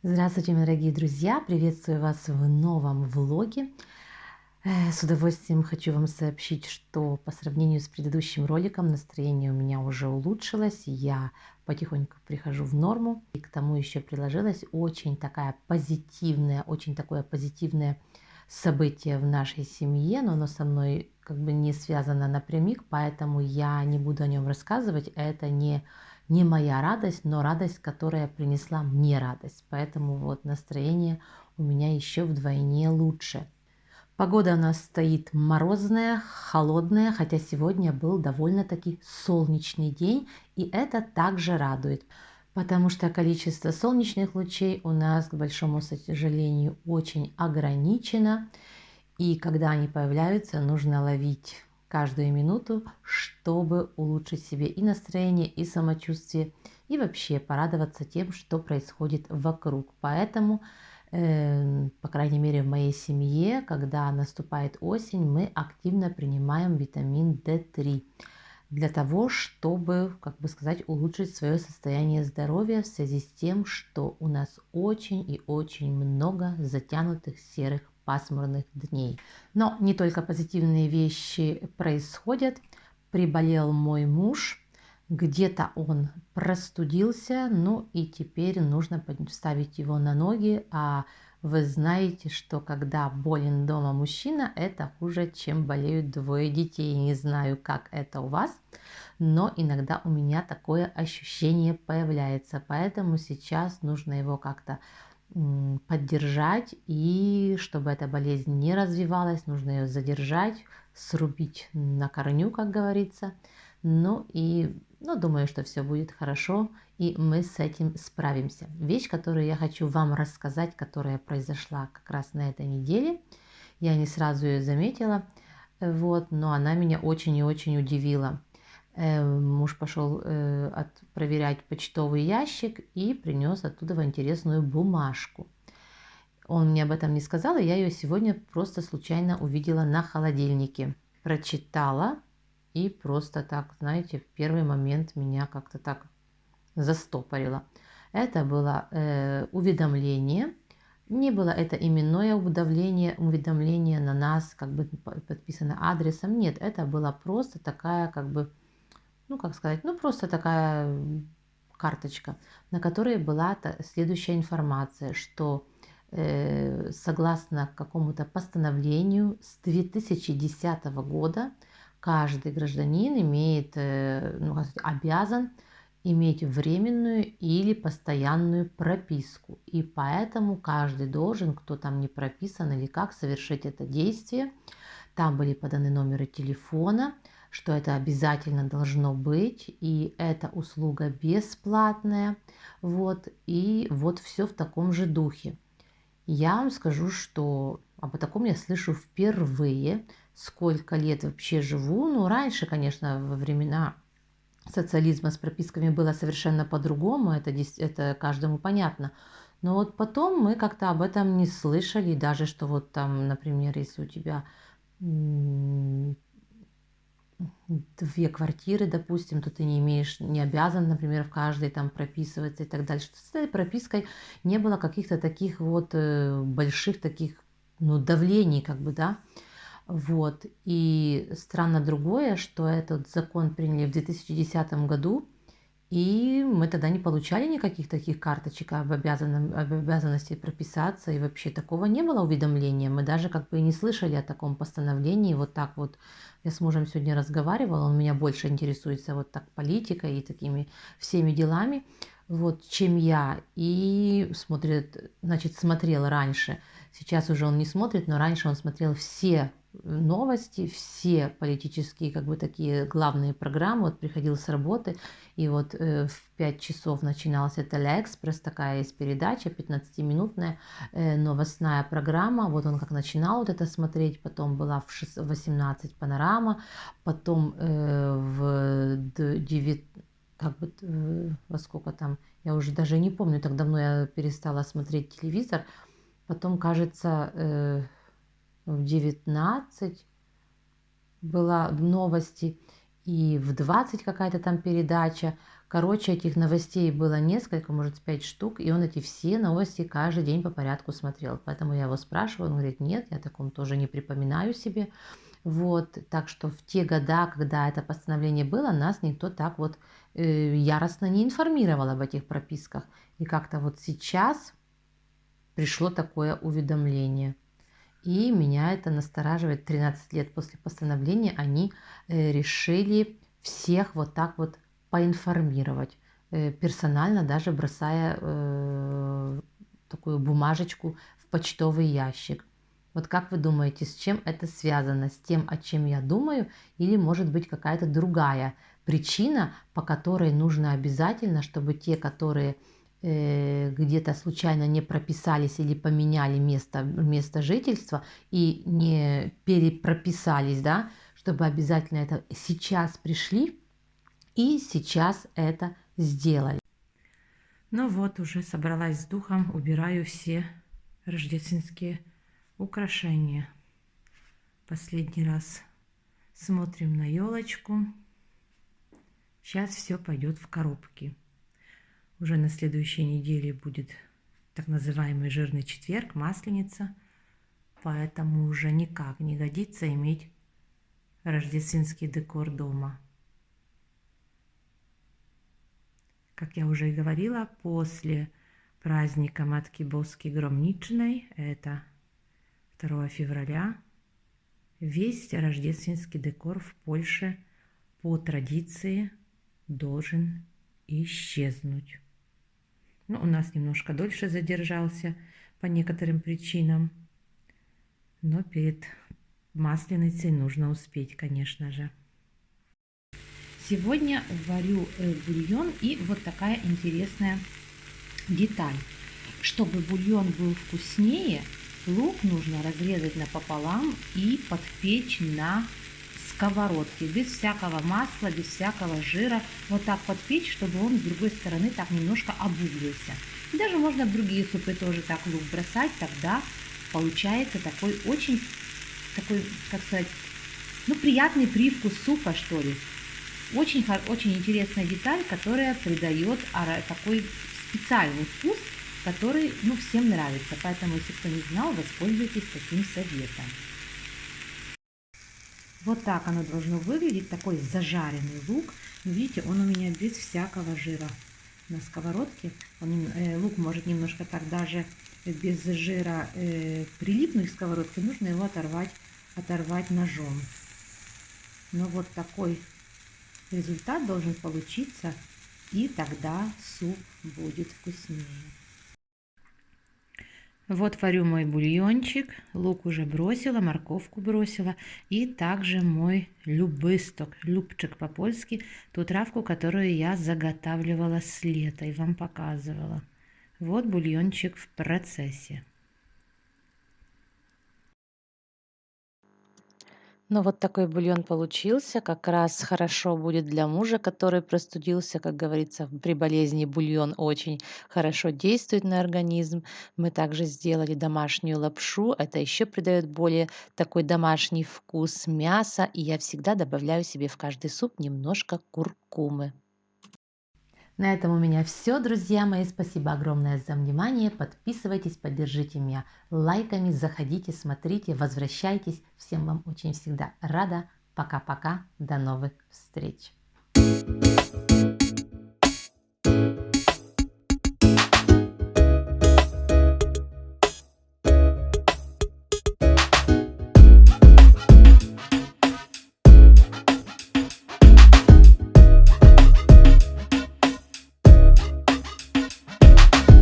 Здравствуйте, мои дорогие друзья! Приветствую вас в новом влоге. С удовольствием хочу вам сообщить, что по сравнению с предыдущим роликом настроение у меня уже улучшилось. Я потихоньку прихожу в норму. И к тому еще приложилось очень такое позитивное событие в нашей семье, но оно со мной как бы не связано напрямик, поэтому я не буду о нем рассказывать. Это не моя радость, но радость, которая принесла мне радость. Поэтому вот настроение у меня еще вдвойне лучше. Погода у нас стоит морозная, холодная, хотя сегодня был довольно-таки солнечный день, и это также радует, потому что количество солнечных лучей у нас, к большому сожалению, очень ограничено, и когда они появляются, нужно ловить каждую минуту, чтобы улучшить себе и настроение, и самочувствие, и вообще порадоваться тем, что происходит вокруг. Поэтому по крайней мере в моей семье, когда наступает осень, мы активно принимаем витамин D3 для того, чтобы, как бы сказать, улучшить свое состояние здоровья в связи с тем, что у нас очень и очень много затянутых серых пасмурных дней. Но не только позитивные вещи происходят. Приболел мой муж, где-то он простудился, ну и теперь нужно ставить его на ноги, а вы знаете, что когда болен дома мужчина, это хуже, чем болеют двое детей. Не знаю, как это у вас, но иногда у меня такое ощущение появляется, поэтому сейчас нужно его как-то поддержать, и чтобы эта болезнь не развивалась, нужно ее задержать, срубить на корню, как говорится. Думаю, что все будет хорошо, и мы с этим справимся. Вещь, которую я хочу вам рассказать, которая произошла как раз на этой неделе, я не сразу ее заметила, но она меня очень и очень удивила. Муж пошел проверять почтовый ящик и принес оттуда интересную бумажку. Он мне об этом не сказал, и я ее сегодня просто случайно увидела на холодильнике. Прочитала, и просто так, знаете, в первый момент меня как-то так застопорило. Это было уведомление. Не было это именное уведомление на нас, как бы подписано адресом. Нет, это была просто такая, как бы, просто такая карточка, на которой была следующая информация, что согласно какому-то постановлению с 2010 года каждый гражданин обязан иметь временную или постоянную прописку. И поэтому каждый должен, кто там не прописан или как, совершить это действие. Там были поданы номеры телефона, что это обязательно должно быть, и эта услуга бесплатная. И вот все в таком же духе. Я вам скажу, что об таком я слышу впервые. Сколько лет вообще живу. Ну, раньше, конечно, во времена социализма с прописками было совершенно по-другому. Это каждому понятно. Но вот потом мы как-то об этом не слышали. Даже что вот там, например, если у тебя две квартиры, допустим, то ты не обязан, например, в каждой там прописываться и так дальше. С этой пропиской не было каких-то таких больших таких, давлений, как бы, да. И странно другое, что этот закон приняли в 2010 году, и мы тогда не получали никаких таких карточек об обязанности прописаться, и вообще такого не было уведомления. Мы даже как бы и не слышали о таком постановлении. Вот так вот я с мужем сегодня разговаривала, он меня больше интересуется вот так политикой и такими всеми делами, чем я. И смотрел раньше. Сейчас уже он не смотрит, но раньше он смотрел все новости, все политические, как бы, такие главные программы. Вот приходил с работы, и в 5 часов начиналась эта «Ля Экспресс», такая есть передача, 15-минутная новостная программа. Вот он как начинал вот это смотреть, потом была в 18 «Панорама», потом во сколько там, я уже даже не помню, так давно я перестала смотреть телевизор. Потом, кажется, в 19 была новости, и в 20 какая-то там передача. Короче, этих новостей было несколько, может, 5 штук, и он эти все новости каждый день по порядку смотрел. Поэтому я его спрашиваю, он говорит, нет, я о таком тоже не припоминаю себе. Вот, так что в те года, когда это постановление было, нас никто так вот яростно не информировал об этих прописках. И как-то вот сейчас пришло такое уведомление. И меня это настораживает. 13 лет после постановления они решили всех вот так вот поинформировать. Персонально даже бросая такую бумажечку в почтовый ящик. Вот как вы думаете, с чем это связано? С тем, о чем я думаю? Или может быть какая-то другая причина, по которой нужно обязательно, чтобы те, которые где-то случайно не прописались или поменяли место жительства и не перепрописались, да, чтобы обязательно это сейчас пришли и сейчас это сделали. Ну вот, уже собралась с духом, убираю все рождественские украшения. Последний раз смотрим на елочку. Сейчас все пойдет в коробки. Уже на следующей неделе будет так называемый жирный четверг, масленица. Поэтому уже никак не годится иметь рождественский декор дома. Как я уже и говорила, после праздника Матки Боски Громничной, это 2 февраля, весь рождественский декор в Польше по традиции должен исчезнуть. Ну, у нас немножко дольше задержался по некоторым причинам, но перед Масленицей нужно успеть, конечно же. Сегодня варю бульон, и вот такая интересная деталь. Чтобы бульон был вкуснее, лук нужно разрезать напополам и подпечь на сковородке, без всякого масла, без всякого жира. Вот так подпечь, чтобы он с другой стороны так немножко обуглился. И даже можно в другие супы тоже так лук бросать, тогда получается такой очень, как сказать, ну, приятный привкус супа, что ли. Очень интересная деталь, которая придает такой специальный вкус, который, ну, всем нравится. Поэтому, если кто не знал, воспользуйтесь таким советом. Вот так оно должно выглядеть, такой зажаренный лук. Видите, он у меня без всякого жира на сковородке. Лук может немножко так даже без жира прилипнуть к сковородке. Нужно его оторвать ножом. Но вот такой результат должен получиться, и тогда суп будет вкуснее. Вот варю мой бульончик, лук уже бросила, морковку бросила, и также мой любысток, любчик по-польски, ту травку, которую я заготавливала с лета и вам показывала. Вот бульончик в процессе. Ну вот такой бульон получился, как раз хорошо будет для мужа, который простудился, как говорится, при болезни бульон очень хорошо действует на организм. Мы также сделали домашнюю лапшу, это еще придает более такой домашний вкус мяса, и я всегда добавляю себе в каждый суп немножко куркумы. На этом у меня все, друзья мои. Спасибо огромное за внимание. Подписывайтесь, поддержите меня лайками, заходите, смотрите, возвращайтесь. Всем вам очень всегда рада. Пока-пока. До новых встреч.